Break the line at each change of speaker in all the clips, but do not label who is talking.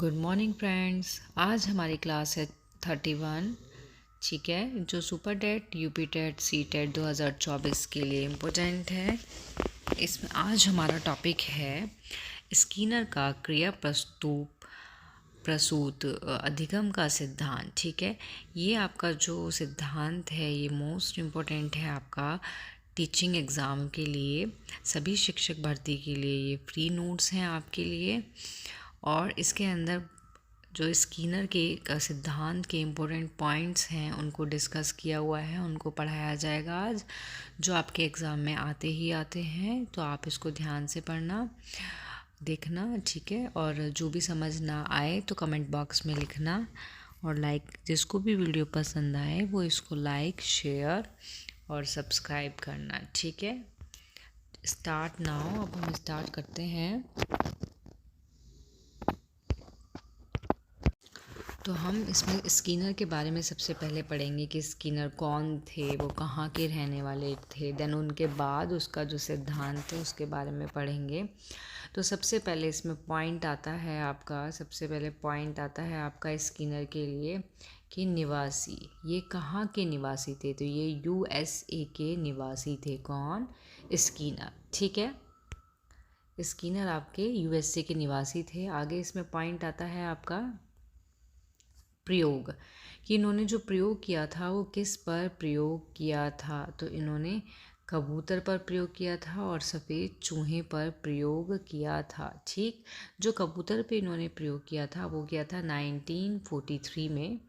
Good morning friends. आज हमारी class है 31, ठीक है, जो super TET UP TET C TET 2024 के लिए इम्पोर्टेंट है। इसमें आज हमारा टॉपिक है स्किनर का क्रिया प्रसूत अधिगम का सिद्धांत। ठीक है, ये आपका जो सिद्धांत है ये मोस्ट इम्पोर्टेंट है आपका टीचिंग एग्ज़ाम के लिए, सभी शिक्षक भर्ती के लिए ये फ्री नोट्स हैं आपके लिए। और इसके अंदर जो स्किनर के सिद्धांत के इम्पोर्टेंट पॉइंट्स हैं उनको डिस्कस किया हुआ है, उनको पढ़ाया जाएगा आज, जो आपके एग्ज़ाम में आते ही आते हैं। तो आप इसको ध्यान से पढ़ना, देखना, ठीक है। और जो भी समझ ना आए तो कमेंट बॉक्स में लिखना, और जिसको भी वीडियो पसंद आए वो इसको लाइक शेयर और सब्सक्राइब करना, ठीक है। स्टार्ट नाउ, अब हम स्टार्ट करते हैं। तो हम इसमें स्किनर के बारे में सबसे पहले पढ़ेंगे कि स्किनर कौन थे, वो कहाँ के रहने वाले थे। देन उनके बाद उसका जो सिद्धांत है उसके बारे में पढ़ेंगे। तो सबसे पहले इसमें पॉइंट आता है आपका, सबसे पहले पॉइंट आता है आपका स्किनर के लिए कि निवासी, ये कहाँ के निवासी थे। तो ये यूएसए के निवासी थे। कौन? स्किनर, ठीक है। स्किनर आपके यूएसए के निवासी थे। आगे इसमें पॉइंट आता है आपका प्रयोग, कि इन्होंने जो प्रयोग किया था वो किस पर प्रयोग किया था। तो इन्होंने कबूतर पर प्रयोग किया था और सफ़ेद चूहे पर प्रयोग किया था, ठीक। जो कबूतर पे इन्होंने प्रयोग किया था वो किया था 1943 में,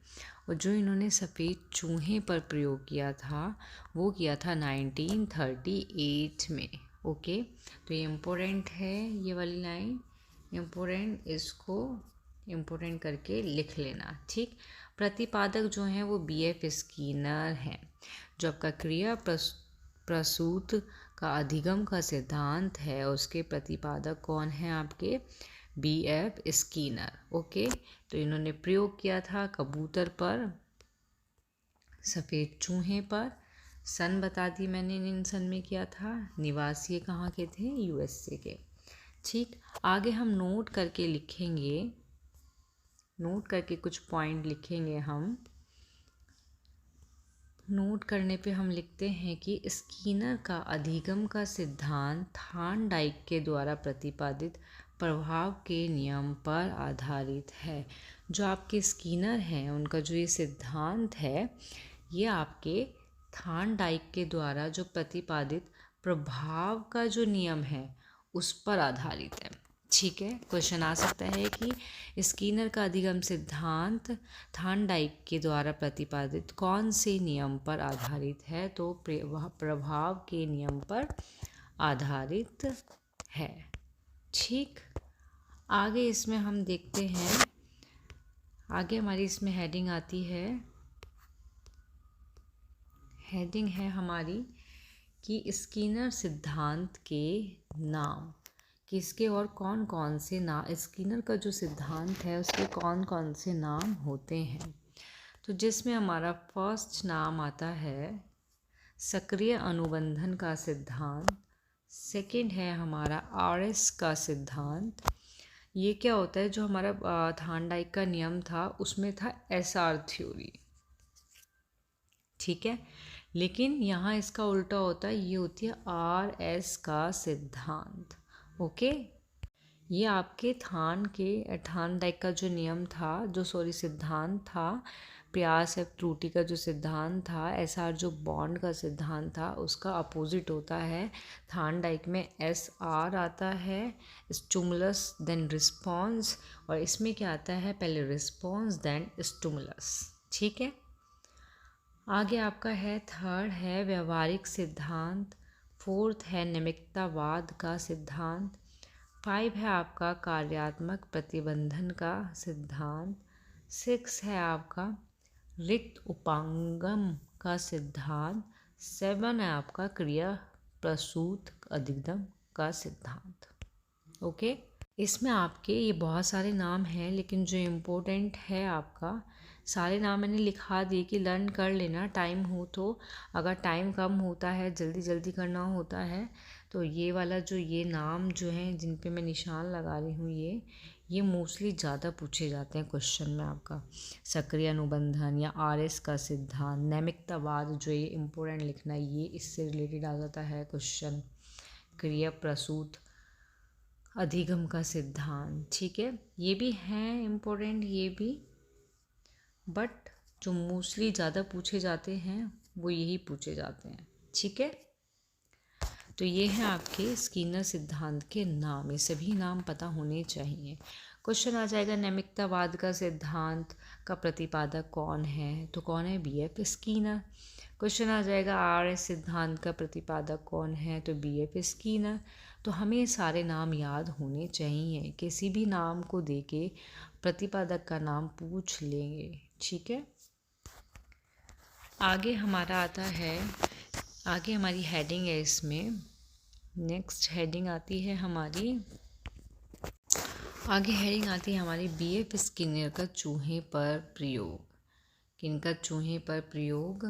और जो इन्होंने सफ़ेद चूहे पर प्रयोग किया था वो किया था 1938 में। ओके, तो ये इम्पोर्टेंट है, ये वाली लाइन इम्पोर्टेंट, इसको इम्पोर्टेंट करके लिख लेना, ठीक। प्रतिपादक जो हैं वो बीएफ स्किनर हैं। जो आपका क्रिया प्रसूत का अधिगम का सिद्धांत है उसके प्रतिपादक कौन हैं? आपके बीएफ स्किनर। ओके, तो इन्होंने प्रयोग किया था कबूतर पर, सफ़ेद चूहे पर। सन बता दी मैंने, इन सन में किया था। निवासी कहाँ के थे? यूएसए के, ठीक। आगे हम नोट करके लिखेंगे, नोट करके कुछ पॉइंट लिखेंगे हम। नोट करने पे हम लिखते हैं कि स्किनर का अधिगम का सिद्धांत थॉर्नडाइक के द्वारा प्रतिपादित प्रभाव के नियम पर आधारित है। जो आपके स्किनर हैं उनका जो ये सिद्धांत है ये आपके थॉर्नडाइक के द्वारा जो प्रतिपादित प्रभाव का जो नियम है उस पर आधारित है, ठीक है। क्वेश्चन आ सकता है कि स्किनर का अधिगम सिद्धांत थॉर्नडाइक के द्वारा प्रतिपादित कौन से नियम पर आधारित है? तो प्रभाव के नियम पर आधारित है, ठीक। आगे इसमें हम देखते हैं, आगे हमारी इसमें हेडिंग आती है, हेडिंग है हमारी कि स्किनर सिद्धांत के नाम किसके और कौन कौन से नाम, स्किनर का जो सिद्धांत है उसके कौन कौन से नाम होते हैं। तो जिसमें हमारा फर्स्ट नाम आता है सक्रिय अनुबंधन का सिद्धांत। सेकंड है हमारा आरएस का सिद्धांत। ये क्या होता है? जो हमारा थॉर्नडाइक का नियम था उसमें था एसआर थ्योरी, ठीक है, लेकिन यहाँ इसका उल्टा होता है, ये होती है आरएस का सिद्धांत। ओके, ये आपके थॉर्नडाइक का जो नियम था, सिद्धांत था, प्रयास एवं त्रुटि का जो सिद्धांत था, एसआर जो बॉन्ड का सिद्धांत था उसका अपोजिट होता है। थॉर्नडाइक में एसआर आता है, स्टिमुलस देन रिस्पॉन्स, और इसमें क्या आता है? पहले रिस्पॉन्स देन स्टिमुलस, ठीक है। आगे आपका है थर्ड है व्यवहारिक सिद्धांत। फोर्थ है निमित्तवाद का सिद्धांत। 5 है आपका कार्यात्मक प्रतिबंधन का सिद्धांत। 6 है आपका रिक्त उपांगम का सिद्धांत। 7 है आपका क्रिया प्रसूत अधिगम का सिद्धांत। ओके, इसमें आपके ये बहुत सारे नाम हैं, लेकिन जो इम्पोर्टेंट है आपका, सारे नाम मैंने लिखा दिए कि लर्न कर लेना टाइम हो तो। अगर टाइम कम होता है, जल्दी जल्दी करना होता है, तो ये वाला जो ये नाम जो है जिन पे मैं निशान लगा रही हूँ, ये मोस्टली ज़्यादा पूछे जाते हैं क्वेश्चन में आपका। सक्रिय अनुबंधन या आरएस का सिद्धांत, नैमित्तावाद, जो ये इम्पोर्टेंट लिखना है, ये इससे रिलेटेड आ जाता है क्वेश्चन। क्रिया प्रसूत अधिगम का सिद्धांत, ठीक है, ये भी हैं इम्पोर्टेंट, ये भी, बट जो मोस्टली ज़्यादा पूछे जाते हैं वो यही पूछे जाते हैं, ठीक है। तो ये हैं आपके स्कीनर सिद्धांत के नाम, ये सभी नाम पता होने चाहिए। क्वेश्चन आ जाएगा नैमित्तावाद का सिद्धांत का प्रतिपादक कौन है, तो कौन है, बीएफ स्कीनर। क्वेश्चन आ जाएगा आरएस सिद्धांत का प्रतिपादक कौन है, तो बीएफ स्कीनर। तो हमें सारे नाम याद होने चाहिए, किसी भी नाम को देके प्रतिपादक का नाम पूछ लेंगे, ठीक है। आगे हमारा आता है, आगे हमारी हेडिंग है इसमें, नेक्स्ट हेडिंग आती है हमारी, आगे हेडिंग आती है हमारी बीएफ स्किनर का चूहे पर प्रयोग। किनका चूहे पर प्रयोग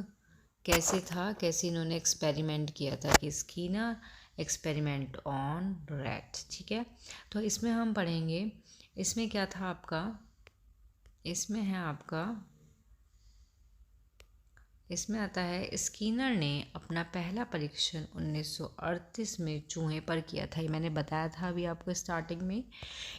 कैसे था, कैसे इन्होंने एक्सपेरिमेंट किया था, कि स्किनर एक्सपेरिमेंट ऑन रैट, ठीक है। तो इसमें हम पढ़ेंगे, इसमें क्या था आपका, इसमें है आपका, इसमें आता है स्किनर ने अपना पहला परीक्षण 1938 में चूहे पर किया था। ये मैंने बताया था अभी आपको स्टार्टिंग में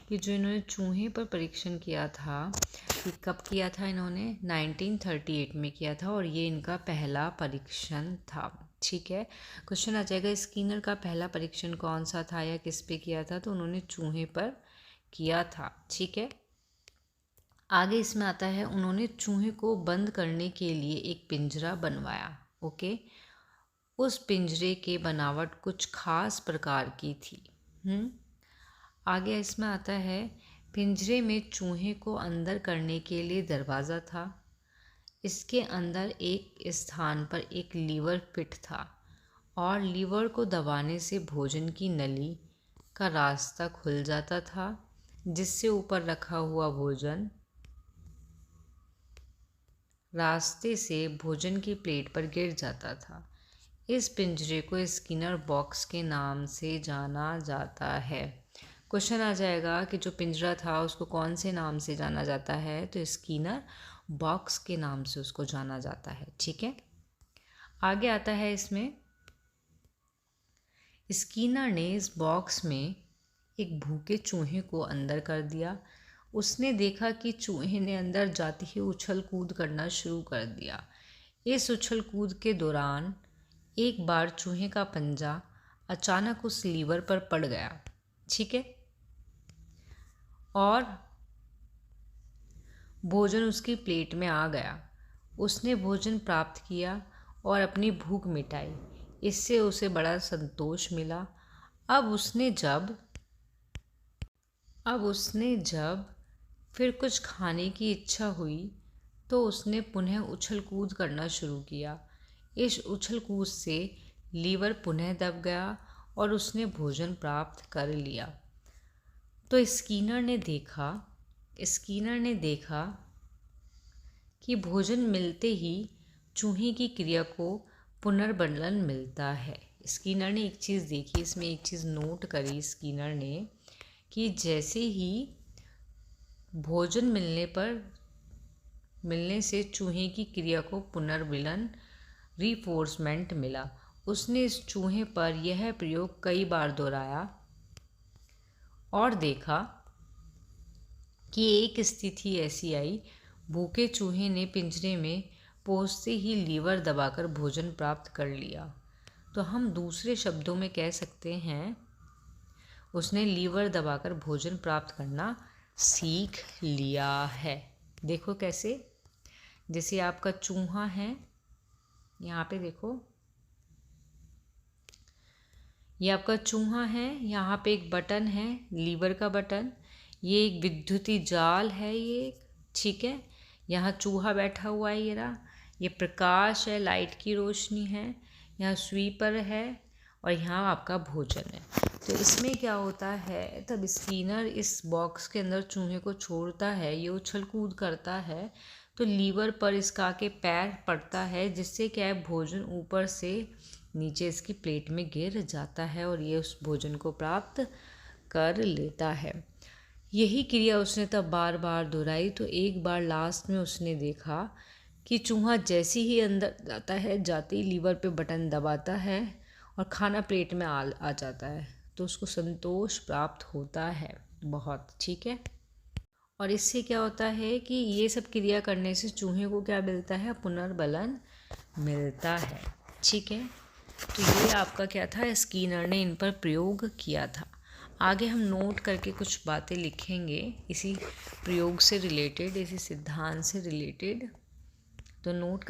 कि जो इन्होंने चूहे पर परीक्षण किया था, कि कब किया था इन्होंने, 1938 में किया था, और ये इनका पहला परीक्षण था, ठीक है। क्वेश्चन आ जाएगा स्किनर का पहला परीक्षण कौन सा था या किस पे किया था, तो उन्होंने चूहे पर किया था, ठीक है। आगे इसमें आता है उन्होंने चूहे को बंद करने के लिए एक पिंजरा बनवाया, ओके। उस पिंजरे के बनावट कुछ खास प्रकार की थी। आगे इसमें आता है पिंजरे में चूहे को अंदर करने के लिए दरवाज़ा था। इसके अंदर एक स्थान पर एक लीवर फिट था और लीवर को दबाने से भोजन की नली का रास्ता खुल जाता था, जिससे ऊपर रखा हुआ भोजन रास्ते से भोजन की प्लेट पर गिर जाता था। इस पिंजरे को स्किनर बॉक्स के नाम से जाना जाता है। क्वेश्चन आ जाएगा कि जो पिंजरा था उसको कौन से नाम से जाना जाता है, तो स्किनर बॉक्स के नाम से उसको जाना जाता है, ठीक है। आगे आता है इसमें, स्किनर ने इस बॉक्स में एक भूखे चूहे को अंदर कर दिया। उसने देखा कि चूहे ने अंदर जाते ही उछल कूद करना शुरू कर दिया। इस उछल कूद के दौरान एक बार चूहे का पंजा अचानक उस लीवर पर पड़ गया, ठीक है, और भोजन उसकी प्लेट में आ गया। उसने भोजन प्राप्त किया और अपनी भूख मिटाई। इससे उसे बड़ा संतोष मिला। अब उसने जब फिर कुछ खाने की इच्छा हुई तो उसने पुनः उछल कूद करना शुरू किया। इस उछल कूद से लीवर पुनः दब गया और उसने भोजन प्राप्त कर लिया। तो स्किनर ने देखा कि भोजन मिलते ही चूहे की क्रिया को पुनर्बलन मिलता है। स्किनर ने एक चीज़ देखी, इसमें एक चीज़ नोट करी स्किनर ने, कि जैसे ही भोजन मिलने से चूहे की क्रिया को पुनर्मिलन रीफोर्समेंट मिला। उसने इस चूहे पर यह प्रयोग कई बार दोहराया और देखा कि एक स्थिति ऐसी आई, भूखे चूहे ने पिंजरे में पहुंचते ही लीवर दबाकर भोजन प्राप्त कर लिया। तो हम दूसरे शब्दों में कह सकते हैं उसने लीवर दबाकर भोजन प्राप्त करना सीख लिया है। देखो कैसे, जैसे आपका चूहा है, यहाँ पे देखो, ये आपका चूहा है, यहाँ पे एक बटन है लीवर का बटन, ये एक विद्युतीय जाल है ये, ठीक है। यहाँ चूहा बैठा हुआ है, ये प्रकाश है, लाइट की रोशनी है, यहाँ स्वीपर है और यहाँ आपका भोजन है। तो इसमें क्या होता है, तब स्किनर इस बॉक्स के अंदर चूहे को छोड़ता है, ये उछल कूद करता है, तो लीवर पर इसका के पैर पड़ता है, जिससे क्या है, भोजन ऊपर से नीचे इसकी प्लेट में गिर जाता है और ये उस भोजन को प्राप्त कर लेता है। यही क्रिया उसने तब बार बार दोहराई। तो एक बार लास्ट में उसने देखा कि चूहा जैसे ही अंदर जाता है, जाते ही लीवर पे बटन दबाता है और खाना प्लेट में आ जाता है। तो उसको संतोष प्राप्त होता है बहुत। ठीक है। और इससे क्या होता है कि ये सब क्रिया करने से चूहे को क्या मिलता है? पुनर्बलन मिलता है। ठीक है। तो ये आपका क्या था? स्किनर ने इन पर प्रयोग किया था। आगे हम नोट करके कुछ बातें लिखेंगे इसी प्रयोग से रिलेटेड, इसी सिद्धांत से रिलेटेड। तो नोट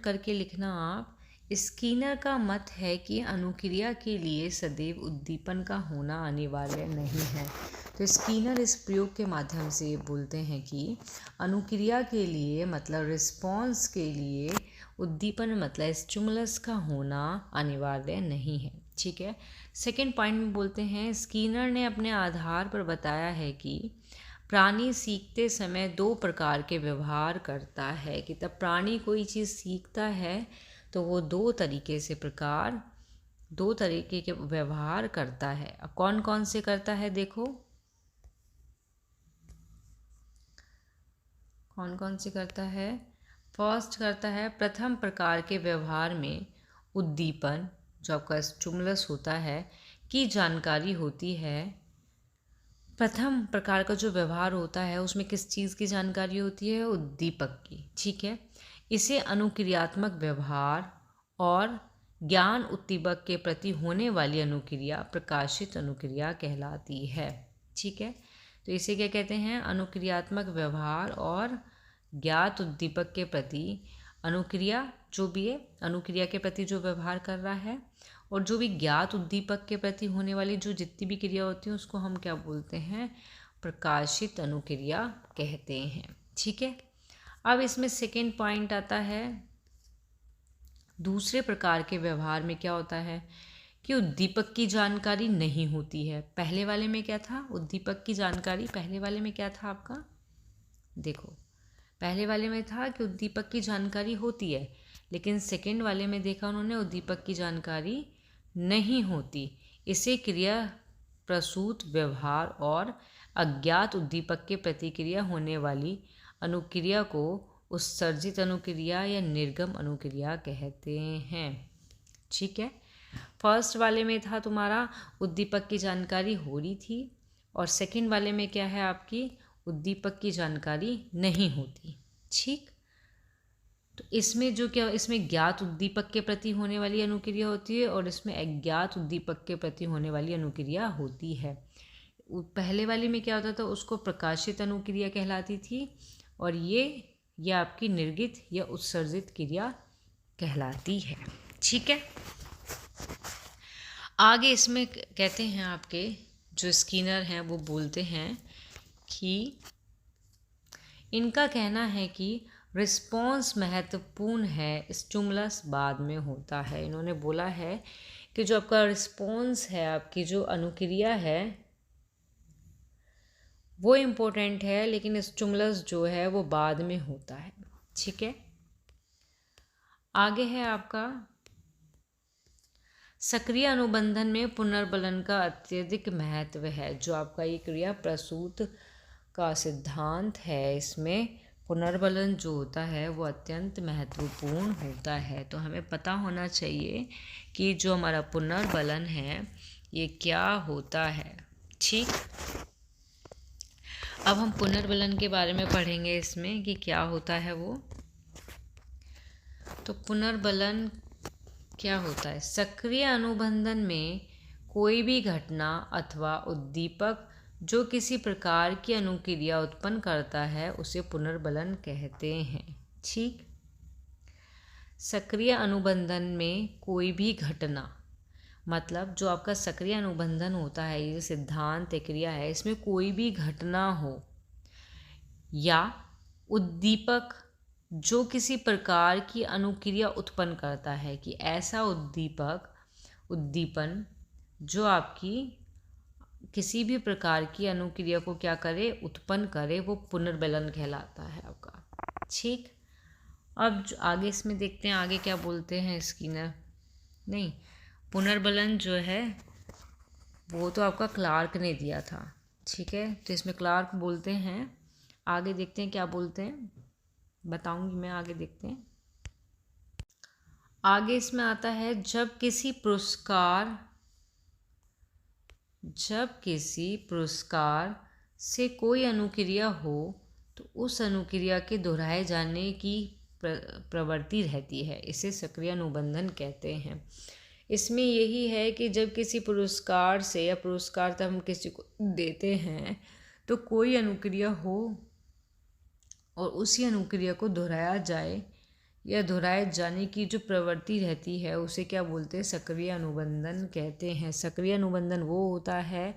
करके लिखना आप। स्किनर का मत है कि अनुक्रिया के लिए सदैव उद्दीपन का होना अनिवार्य नहीं है। तो स्किनर इस प्रयोग के माध्यम से बोलते हैं कि अनुक्रिया के लिए मतलब रिस्पॉन्स के लिए उद्दीपन मतलब स्टिमुलस का होना अनिवार्य नहीं है। ठीक है। सेकेंड पॉइंट में बोलते हैं, स्किनर ने अपने आधार पर बताया है कि प्राणी सीखते समय दो प्रकार के व्यवहार करता है। कि तब प्राणी कोई चीज़ सीखता है तो वो दो तरीके के व्यवहार करता है। अब कौन कौन से करता है? देखो कौन कौन से करता है। फर्स्ट करता है, प्रथम प्रकार के व्यवहार में उद्दीपन जो आपका स्टिमुलस होता है की जानकारी होती है। प्रथम प्रकार का जो व्यवहार होता है उसमें किस चीज़ की जानकारी होती है? उद्दीपक की। ठीक है। इसे अनुक्रियात्मक व्यवहार और ज्ञान उद्दीपक के प्रति होने वाली अनुक्रिया प्रकाशित अनुक्रिया कहलाती है। ठीक है। तो इसे क्या कहते हैं? अनुक्रियात्मक व्यवहार और ज्ञात उद्दीपक के प्रति अनुक्रिया, जो भी है अनुक्रिया के प्रति जो व्यवहार कर रहा है, और जो भी ज्ञात उद्दीपक के प्रति होने वाली जो जितनी भी क्रिया होती है उसको हम क्या बोलते हैं? प्रकाशित अनुक्रिया कहते हैं। ठीक है। अब इसमें सेकेंड पॉइंट आता है, दूसरे प्रकार के व्यवहार में क्या होता है कि उद्दीपक की जानकारी नहीं होती है। पहले वाले में क्या था? उद्दीपक की जानकारी पहले वाले में क्या था आपका? देखो, पहले वाले में था कि उद्दीपक की जानकारी होती है, लेकिन सेकेंड वाले में देखा उन्होंने उद्दीपक की जानकारी नहीं होती। इसे क्रिया प्रसूत व्यवहार और अज्ञात उद्दीपक के प्रतिक्रिया होने वाली अनुक्रिया को उत्सर्जित अनुक्रिया या निर्गम अनुक्रिया कहते हैं। ठीक है। फर्स्ट वाले में था तुम्हारा उद्दीपक की जानकारी हो रही थी, और सेकंड वाले में क्या है आपकी? उद्दीपक की जानकारी नहीं होती। ठीक। तो इसमें जो क्या, इसमें ज्ञात उद्दीपक के प्रति होने वाली अनुक्रिया होती है और इसमें अज्ञात उद्दीपक के प्रति होने वाली अनुक्रिया होती है। पहले वाले में क्या होता था? उसको प्रकाशित अनुक्रिया कहलाती थी, और ये आपकी निर्गित या उत्सर्जित क्रिया कहलाती है। ठीक है। आगे इसमें कहते हैं आपके जो स्किनर हैं वो बोलते हैं कि इनका कहना है कि रिस्पॉन्स महत्वपूर्ण है, स्टिमुलस बाद में होता है। इन्होंने बोला है कि जो आपका रिस्पॉन्स है, आपकी जो अनुक्रिया है वो इम्पोर्टेंट है, लेकिन स्टिमुलस जो है वो बाद में होता है। ठीक है। आगे है आपका सक्रिय अनुबंधन में पुनर्बलन का अत्यधिक महत्व है। जो आपका ये क्रिया प्रसूत का सिद्धांत है, इसमें पुनर्बलन जो होता है वो अत्यंत महत्वपूर्ण होता है। तो हमें पता होना चाहिए कि जो हमारा पुनर्बलन है ये क्या होता है। ठीक। अब हम पुनर्बलन के बारे में पढ़ेंगे इसमें कि क्या होता है वो। तो पुनर्बलन क्या होता है? सक्रिय अनुबंधन में कोई भी घटना अथवा उद्दीपक जो किसी प्रकार की अनुक्रिया उत्पन्न करता है उसे पुनर्बलन कहते हैं। ठीक। सक्रिय अनुबंधन में कोई भी घटना मतलब जो आपका सक्रिय अनुबंधन होता है, ये सिद्धांत क्रिया है, इसमें कोई भी घटना हो या उद्दीपक जो किसी प्रकार की अनुक्रिया उत्पन्न करता है, कि ऐसा उद्दीपन जो आपकी किसी भी प्रकार की अनुक्रिया को क्या करे? उत्पन्न करे, वो पुनर्बलन कहलाता है आपका। ठीक। अब आगे इसमें देखते हैं आगे क्या बोलते हैं स्किनर। नहीं, पुनर्बलन जो है वो तो आपका क्लार्क ने दिया था, ठीक है, तो इसमें क्लार्क बोलते हैं। आगे देखते हैं क्या बोलते हैं, बताऊंगी मैं, आगे देखते हैं। आगे इसमें आता है जब किसी पुरस्कार से कोई अनुक्रिया हो तो उस अनुक्रिया के दोहराए जाने की प्रवृत्ति रहती है, इसे सक्रिय अनुबंधन कहते हैं। इसमें यही है कि जब किसी पुरस्कार से या पुरस्कार तब हम किसी को देते हैं तो कोई अनुक्रिया हो और उसी अनुक्रिया को दोहराया जाए या दोहराए जाने की जो प्रवृत्ति रहती है उसे क्या बोलते हैं, सक्रिय अनुबंधन कहते हैं। सक्रिय अनुबंधन वो होता है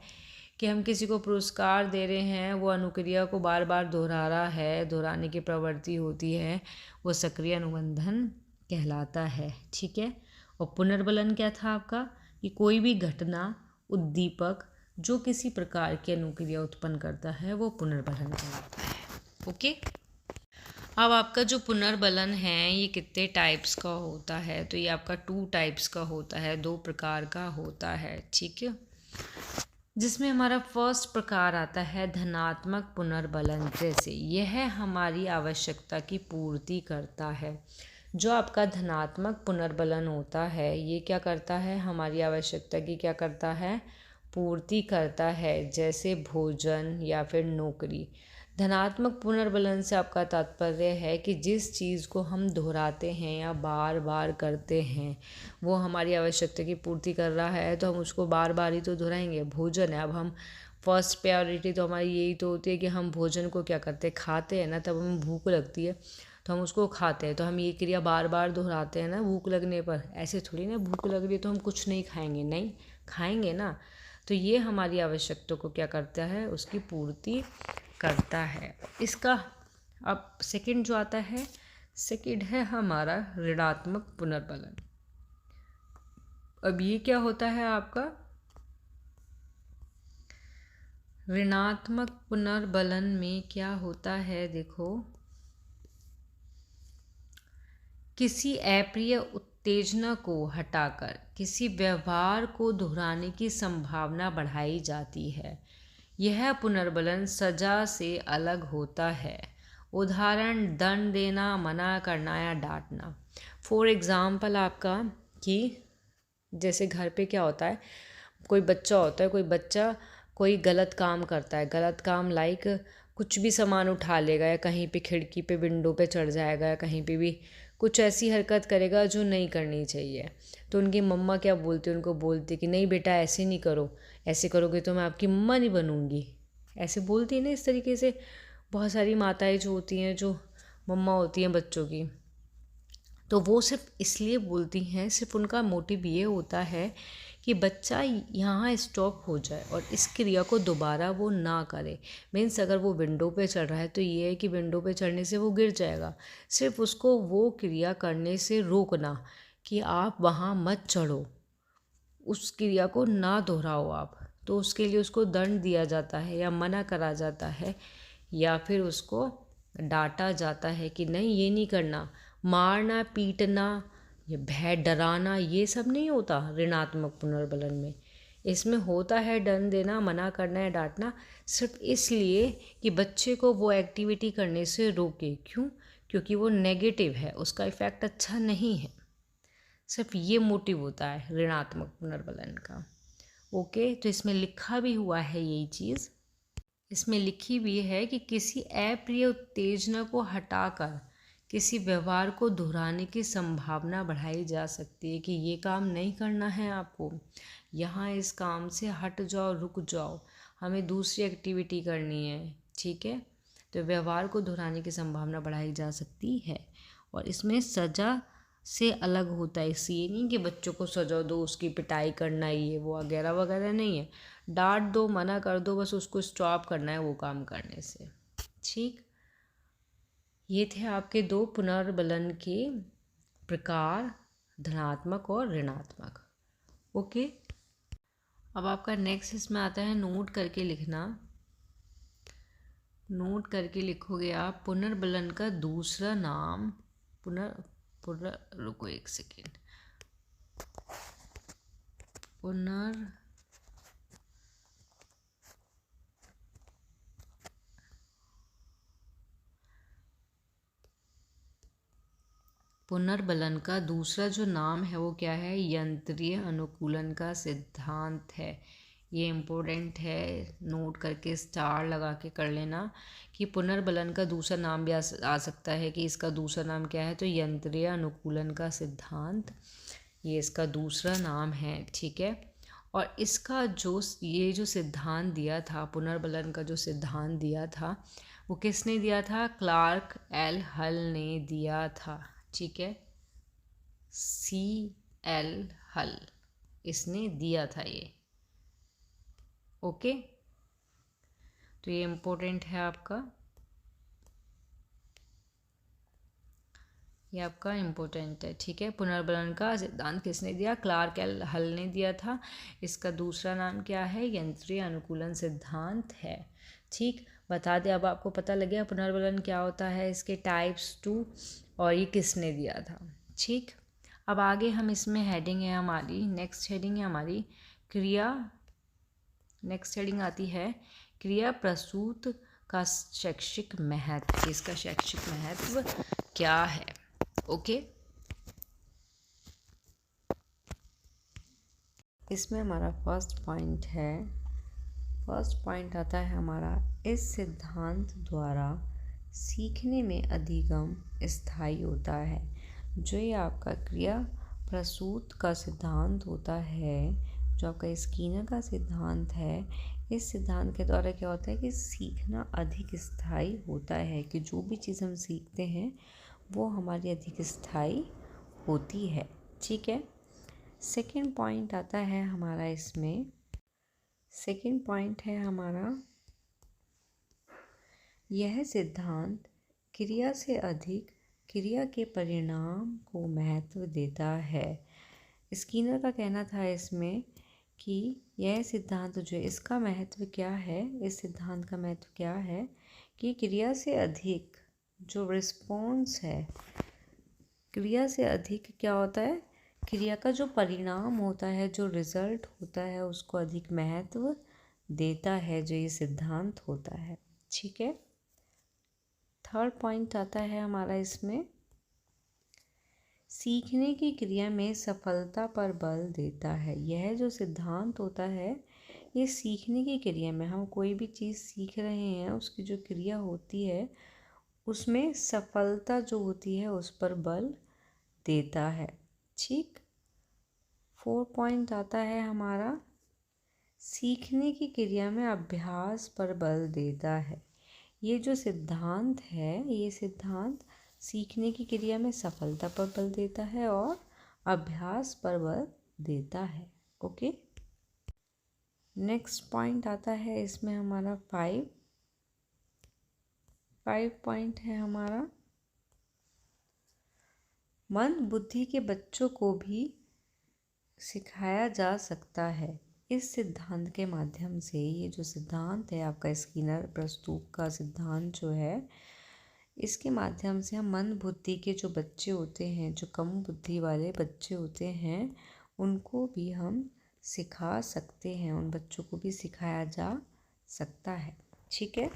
कि हम किसी को पुरस्कार दे रहे हैं, वो अनुक्रिया को बार बार दोहरा रहा है, दोहराने की प्रवृत्ति होती है, वो सक्रिय अनुबंधन कहलाता है। ठीक है। और पुनर्बलन क्या था आपका, कि कोई भी घटना, उद्दीपक जो किसी प्रकार की अनुक्रिया उत्पन्न करता है वो पुनर्बलन कहलाता है। ओके। अब आपका जो पुनर्बलन है ये कितने टाइप्स का होता है, तो ये आपका 2 टाइप्स का होता है, 2 प्रकार का होता है। ठीक है, जिसमें हमारा फर्स्ट प्रकार आता है धनात्मक पुनर्बलन। जैसे यह हमारी आवश्यकता की पूर्ति करता है। जो आपका धनात्मक पुनर्बलन होता है ये क्या करता है, हमारी आवश्यकता की क्या करता है, पूर्ति करता है, जैसे भोजन या फिर नौकरी। धनात्मक पुनर्बलन से आपका तात्पर्य है कि जिस चीज़ को हम दोहराते हैं या बार बार करते हैं वो हमारी आवश्यकता की पूर्ति कर रहा है तो हम उसको बार बार ही तो दोहराएंगे। भोजन है, अब हम फर्स्ट प्रायोरिटी तो हमारी यही तो होती है कि हम भोजन को क्या करते हैं, खाते हैं ना, तब हमें भूख लगती है तो हम उसको खाते हैं, तो हम ये क्रिया बार बार दोहराते हैं ना भूख लगने पर। ऐसे थोड़ी ना भूख लग रही है तो हम कुछ नहीं खाएंगे, नहीं खाएंगे ना। तो ये हमारी आवश्यकता को क्या करता है, उसकी पूर्ति करता है। इसका अब सेकंड जो आता है, सेकंड है हमारा ऋणात्मक पुनर्बलन। अब ये क्या होता है आपका, ऋणात्मक पुनर्बलन में क्या होता है, देखो, किसी अप्रिय उत्तेजना को हटाकर किसी व्यवहार को दोहराने की संभावना बढ़ाई जाती है। यह पुनर्बलन सजा से अलग होता है। उदाहरण, दंड देना, मना करना या डांटना। फॉर एग्ज़ाम्पल आपका कि जैसे घर पे क्या होता है, कोई बच्चा होता है, कोई बच्चा कोई गलत काम करता है, गलत काम लाइक कुछ भी सामान उठा लेगा या कहीं पे खिड़की पे विंडो पे चढ़ जाएगा या कहीं पे भी कुछ ऐसी हरकत करेगा जो नहीं करनी चाहिए। तो उनकी मम्मा क्या बोलती है, उनको बोलती है कि नहीं बेटा ऐसे नहीं करो, ऐसे करोगे तो मैं आपकी मम्मा नहीं बनूंगी, ऐसे बोलती है ना। इस तरीके से बहुत सारी माताएं जो होती हैं, जो मम्मा होती हैं बच्चों की, तो वो सिर्फ इसलिए बोलती हैं, सिर्फ उनका मोटिव ये होता है कि बच्चा यहाँ स्टॉप हो जाए और इस क्रिया को दोबारा वो ना करे। मीन्स अगर वो विंडो पे चढ़ रहा है तो ये है कि विंडो पे चढ़ने से वो गिर जाएगा, सिर्फ उसको वो क्रिया करने से रोकना कि आप वहाँ मत चढ़ो, उस क्रिया को ना दोहराओ आप। तो उसके लिए उसको दंड दिया जाता है या मना करा जाता है या फिर उसको डांटा जाता है कि नहीं ये नहीं करना। मारना, पीटना, ये भय, डराना, ये सब नहीं होता ऋणात्मक पुनर्बलन में। इसमें होता है दंड देना, मना करना या डांटना, सिर्फ इसलिए कि बच्चे को वो एक्टिविटी करने से रोके। क्यों? क्योंकि वो नेगेटिव है, उसका इफ़ेक्ट अच्छा नहीं है। सिर्फ ये मोटिव होता है ऋणात्मक पुनर्बलन का। ओके, तो इसमें लिखा भी हुआ है यही चीज़, इसमें लिखी भी है कि किसी अप्रिय उत्तेजना को हटाकर किसी व्यवहार को दोहराने की संभावना बढ़ाई जा सकती है कि ये काम नहीं करना है आपको, यहाँ इस काम से हट जाओ, रुक जाओ, हमें दूसरी एक्टिविटी करनी है। ठीक है, तो व्यवहार को दोहराने की संभावना बढ़ाई जा सकती है। और इसमें सजा से अलग होता है, इसलिए नहीं कि बच्चों को सजा दो, उसकी पिटाई करना, ये वो वगैरह वगैरह नहीं है। डांट दो, मना कर दो, बस उसको स्टॉप करना है वो काम करने से। ठीक, ये थे आपके 2 पुनर्बलन के प्रकार, धनात्मक और ऋणात्मक। ओके, अब आपका नेक्स्ट इसमें आता है नोट करके लिखना। नोट करके लिखोगे आप पुनर्बलन का दूसरा नाम, रुको एक सेकेंड, पुनर्बलन का दूसरा जो नाम है वो क्या है? यंत्रीय अनुकूलन का सिद्धांत है। ये इम्पोर्टेंट है, नोट करके स्टार लगा के कर लेना कि पुनर्बलन का दूसरा नाम भी आ सकता है कि इसका दूसरा नाम क्या है, तो यंत्रीय अनुकूलन का सिद्धांत, ये इसका दूसरा नाम है। ठीक है, और इसका ये जो सिद्धांत दिया था, पुनर्बलन का जो सिद्धांत दिया था, वो किसने दिया था? क्लार्क एल हल ने दिया था। ठीक है, C.L. हल, इसने दिया था ये। ओके, तो ये इम्पोर्टेंट है आपका, ये आपका इम्पोर्टेंट है। ठीक है, पुनर्बलन का सिद्धांत किसने दिया? क्लार्क एल हल ने दिया था। इसका दूसरा नाम क्या है? यंत्रीय अनुकूलन सिद्धांत है। ठीक, बता दें, अब आपको पता लग गया पुनर्बलन क्या होता है, इसके टाइप्स 2, और ये किसने दिया था। ठीक, अब आगे हम इसमें हेडिंग है हमारी, नेक्स्ट हेडिंग है हमारी क्रिया, नेक्स्ट हेडिंग आती है क्रिया प्रसूत का शैक्षिक महत्व। इसका शैक्षिक महत्व क्या है? ओके, इसमें हमारा फर्स्ट पॉइंट है, फर्स्ट पॉइंट आता है हमारा, इस सिद्धांत द्वारा सीखने में अधिगम स्थायी होता है। जो ये आपका क्रिया प्रसूत का सिद्धांत होता है, जो आपका स्किनर का सिद्धांत है, इस सिद्धांत के द्वारा क्या होता है कि सीखना अधिक स्थायी होता है, कि जो भी चीज़ हम सीखते हैं वो हमारी अधिक स्थायी होती है। ठीक है, सेकंड पॉइंट आता है हमारा, इसमें सेकंड पॉइंट है हमारा, यह सिद्धांत क्रिया से अधिक क्रिया के परिणाम को महत्व देता है। स्किनर का कहना था इसमें कि यह सिद्धांत जो इसका महत्व क्या है, इस सिद्धांत का महत्व क्या है कि क्रिया से अधिक जो रिस्पॉन्स है, क्रिया से अधिक क्या होता है, क्रिया का जो परिणाम होता है, जो रिजल्ट होता है, उसको अधिक महत्व देता है, जो ये सिद्धांत होता है। ठीक है, थर्ड पॉइंट आता है हमारा इसमें, सीखने की क्रिया में सफलता पर बल देता है। यह जो सिद्धांत होता है, ये सीखने की क्रिया में, हम कोई भी चीज़ सीख रहे हैं, उसकी जो क्रिया होती है उसमें सफलता जो होती है उस पर बल देता है। ठीक, फोर्थ पॉइंट आता है हमारा, सीखने की क्रिया में अभ्यास पर बल देता है। ये जो सिद्धांत है, ये सिद्धांत सीखने की क्रिया में सफलता पर बल देता है और अभ्यास पर बल देता है। ओके, नेक्स्ट पॉइंट आता है इसमें हमारा 5 पॉइंट है हमारा, मंद बुद्धि के बच्चों को भी सिखाया जा सकता है। इस सिद्धांत के माध्यम से, ये जो सिद्धांत है आपका स्किनर प्रस्तुत का सिद्धांत जो है, इसके माध्यम से हम मंद बुद्धि के जो बच्चे होते हैं, जो कम बुद्धि वाले बच्चे होते हैं, उनको भी हम सिखा सकते हैं, उन बच्चों को भी सिखाया जा सकता है। ठीक है,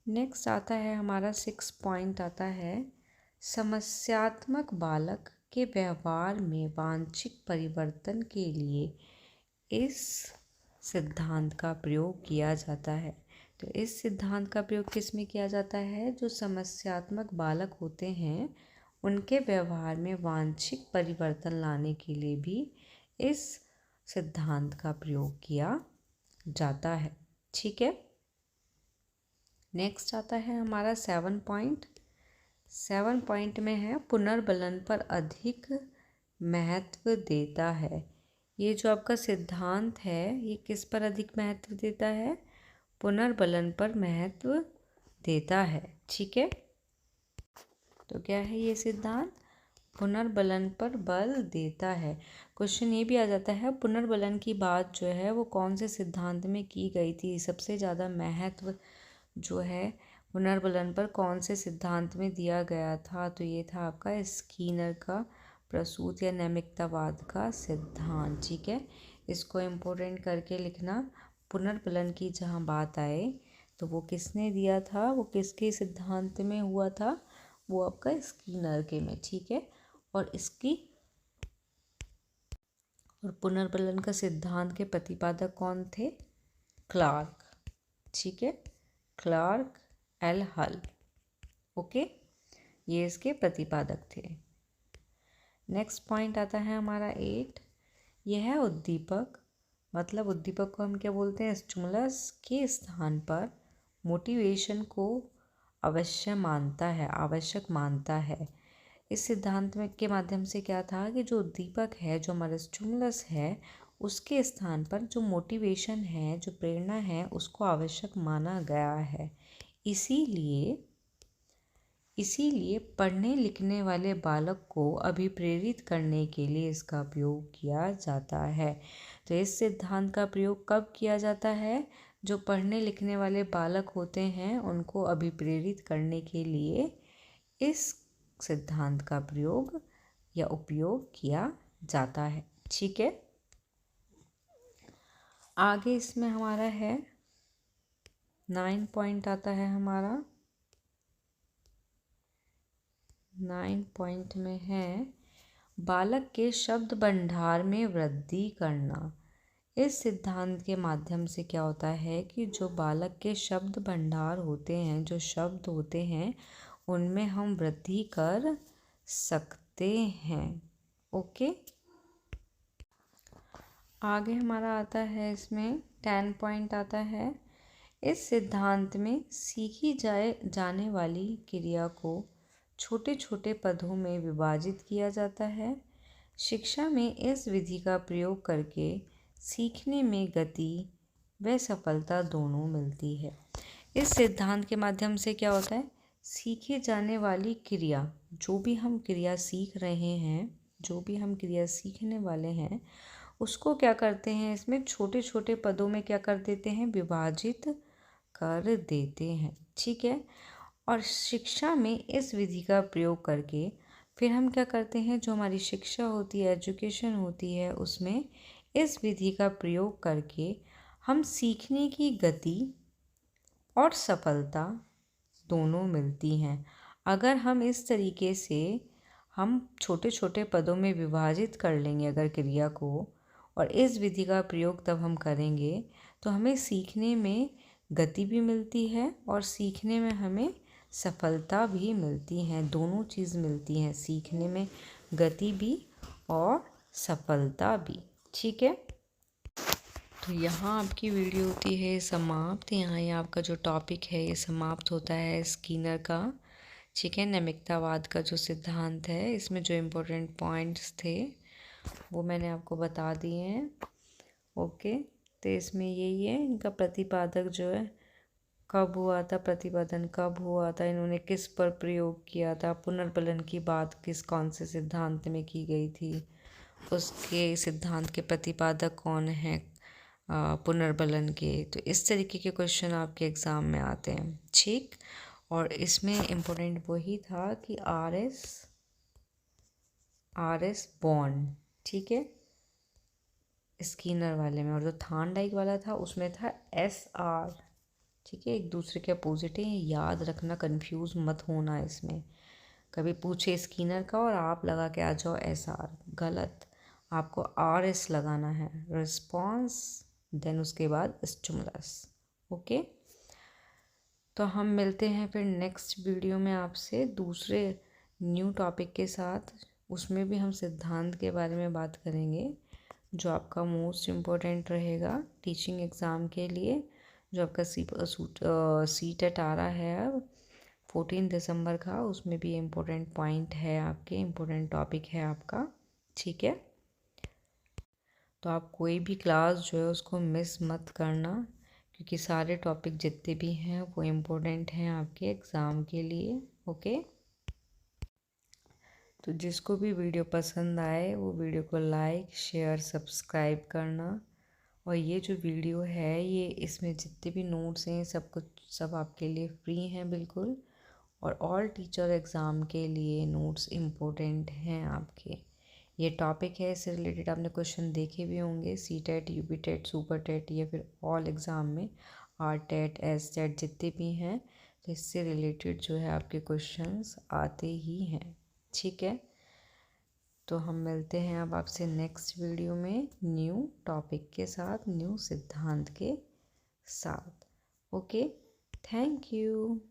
नेक्स्ट आता है हमारा 6 पॉइंट आता है, समस्यात्मक बालक के व्यवहार में वांछित परिवर्तन के लिए इस सिद्धांत का प्रयोग किया जाता है। तो इस सिद्धांत का प्रयोग किस में किया जाता है? जो समस्यात्मक बालक होते हैं उनके व्यवहार में वांछित परिवर्तन लाने के लिए भी इस सिद्धांत का प्रयोग किया जाता है। ठीक है, नेक्स्ट आता है हमारा 7 पॉइंट। 7 पॉइंट में है, पुनर्बलन पर अधिक महत्व देता है। ये जो आपका सिद्धांत है, ये किस पर अधिक महत्व देता है? पुनर्बलन पर महत्व देता है। ठीक है, तो क्या है ये सिद्धांत? पुनर्बलन पर बल देता है। क्वेश्चन ये भी आ जाता है, पुनर्बलन की बात जो है वो कौन से सिद्धांत में की गई थी? सबसे ज़्यादा महत्व जो है पुनर्बलन पर कौन से सिद्धांत में दिया गया था? तो ये था आपका स्किनर का प्रसूत या नैमित्तिकवाद का सिद्धांत। ठीक है, इसको इम्पोर्टेंट करके लिखना। पुनर्बलन की जहाँ बात आए तो वो किसने दिया था, वो किसके सिद्धांत में हुआ था? वो आपका स्किनर के में, ठीक है। और पुनर्बलन का सिद्धांत के प्रतिपादक कौन थे? क्लार्क, ठीक है, क्लार्क एल हल, ओके, ये इसके प्रतिपादक थे। नेक्स्ट पॉइंट आता है हमारा 8, यह है उद्दीपक, मतलब उद्दीपक को हम क्या बोलते हैं? स्टिमुलस के स्थान पर मोटिवेशन को आवश्यक मानता है। इस सिद्धांत में के माध्यम से क्या था कि जो उद्दीपक है, जो हमारा स्टिमुलस है, उसके स्थान पर जो मोटिवेशन है, जो प्रेरणा है, उसको आवश्यक माना गया है। इसीलिए पढ़ने लिखने वाले बालक को अभिप्रेरित करने के लिए इसका प्रयोग किया जाता है। तो इस सिद्धांत का प्रयोग कब किया जाता है? जो पढ़ने लिखने वाले बालक होते हैं उनको अभिप्रेरित करने के लिए इस सिद्धांत का प्रयोग या उपयोग किया जाता है, ठीक है। आगे इसमें हमारा है 9 पॉइंट आता है हमारा। 9 पॉइंट में है बालक के शब्द भंडार में वृद्धि करना। इस सिद्धांत के माध्यम से क्या होता है कि जो बालक के शब्द भंडार होते हैं, जो शब्द होते हैं, उनमें हम वृद्धि कर सकते हैं, ओके। आगे हमारा आता है इसमें 10 पॉइंट आता है। इस सिद्धांत में सीखी जाने वाली क्रिया को छोटे छोटे पदों में विभाजित किया जाता है। शिक्षा में इस विधि का प्रयोग करके सीखने में गति व सफलता दोनों मिलती है। इस सिद्धांत के माध्यम से क्या होता है? सीखे जाने वाली क्रिया, जो भी हम क्रिया सीख रहे हैं, जो भी हम क्रिया सीखने वाले हैं, उसको क्या करते हैं? इसमें छोटे छोटे पदों में क्या कर देते हैं? विभाजित कर देते हैं, ठीक है। और शिक्षा में इस विधि का प्रयोग करके फिर हम क्या करते हैं? जो हमारी शिक्षा होती है, एजुकेशन होती है, उसमें इस विधि का प्रयोग करके हम सीखने की गति और सफलता दोनों मिलती हैं। अगर हम इस तरीके से हम छोटे छोटे पदों में विभाजित कर लेंगे अगर क्रिया को, और इस विधि का प्रयोग तब हम करेंगे, तो हमें सीखने में गति भी मिलती है और सीखने में हमें सफलता भी मिलती है। दोनों चीज़ मिलती हैं, सीखने में गति भी और सफलता भी, ठीक है। तो यहाँ आपकी वीडियो होती है समाप्त। यहाँ ये आपका जो टॉपिक है ये समाप्त होता है स्किनर का, ठीक है। नैमित्तिकवाद का जो सिद्धांत है, इसमें जो इम्पोर्टेंट पॉइंट्स थे वो मैंने आपको बता दिए हैं, ओके। तो इसमें यही है, इनका प्रतिपादक जो है कब हुआ था, प्रतिपादन कब हुआ था, इन्होंने किस पर प्रयोग किया था, पुनर्बलन की बात कौन से सिद्धांत में की गई थी, उसके सिद्धांत के प्रतिपादक कौन हैं पुनर्बलन के। तो इस तरीके के क्वेश्चन आपके एग्ज़ाम में आते हैं, ठीक। और इसमें इम्पोर्टेंट वही था कि आर एस बॉन्ड, ठीक है, स्किनर वाले में। और जो थार्नडाइक वाला था उसमें था SR, ठीक है। एक दूसरे के अपोजिट है, याद रखना, कंफ्यूज मत होना। इसमें कभी पूछे स्किनर का और आप लगा के आ जाओ SR, गलत। आपको RS लगाना है, रिस्पॉन्स, देन उसके बाद स्टिमुलस, ओके। तो हम मिलते हैं फिर नेक्स्ट वीडियो में आपसे दूसरे न्यू टॉपिक के साथ। उसमें भी हम सिद्धांत के बारे में बात करेंगे, जो आपका मोस्ट इम्पोर्टेंट रहेगा टीचिंग एग्ज़ाम के लिए। जो आपका CTET आ रहा है अब 14 दिसंबर का, उसमें भी इम्पोर्टेंट पॉइंट है आपके, इम्पोर्टेंट टॉपिक है आपका, ठीक है। तो आप कोई भी क्लास जो है उसको मिस मत करना, क्योंकि सारे टॉपिक जितने भी हैं वो इम्पोर्टेंट हैं आपके एग्ज़ाम के लिए, ओके। तो जिसको भी वीडियो पसंद आए वो वीडियो को लाइक, शेयर, सब्सक्राइब करना। और ये जो वीडियो है, ये इसमें जितने भी नोट्स हैं सब आपके लिए फ्री हैं बिल्कुल। और ऑल टीचर एग्ज़ाम के लिए नोट्स इम्पोर्टेंट हैं आपके। ये टॉपिक है, इससे रिलेटेड आपने क्वेश्चन देखे भी होंगे CTET, UPTET, सुपर टेट या फिर ऑल एग्ज़ाम में, RTET, STET जितने भी हैं। तो इससे रिलेटेड जो है आपके क्वेश्चंस आते ही हैं। ठीक है, तो हम मिलते हैं अब आपसे नेक्स्ट वीडियो में न्यू टॉपिक के साथ, न्यू सिद्धांत के साथ। Okay, thank you.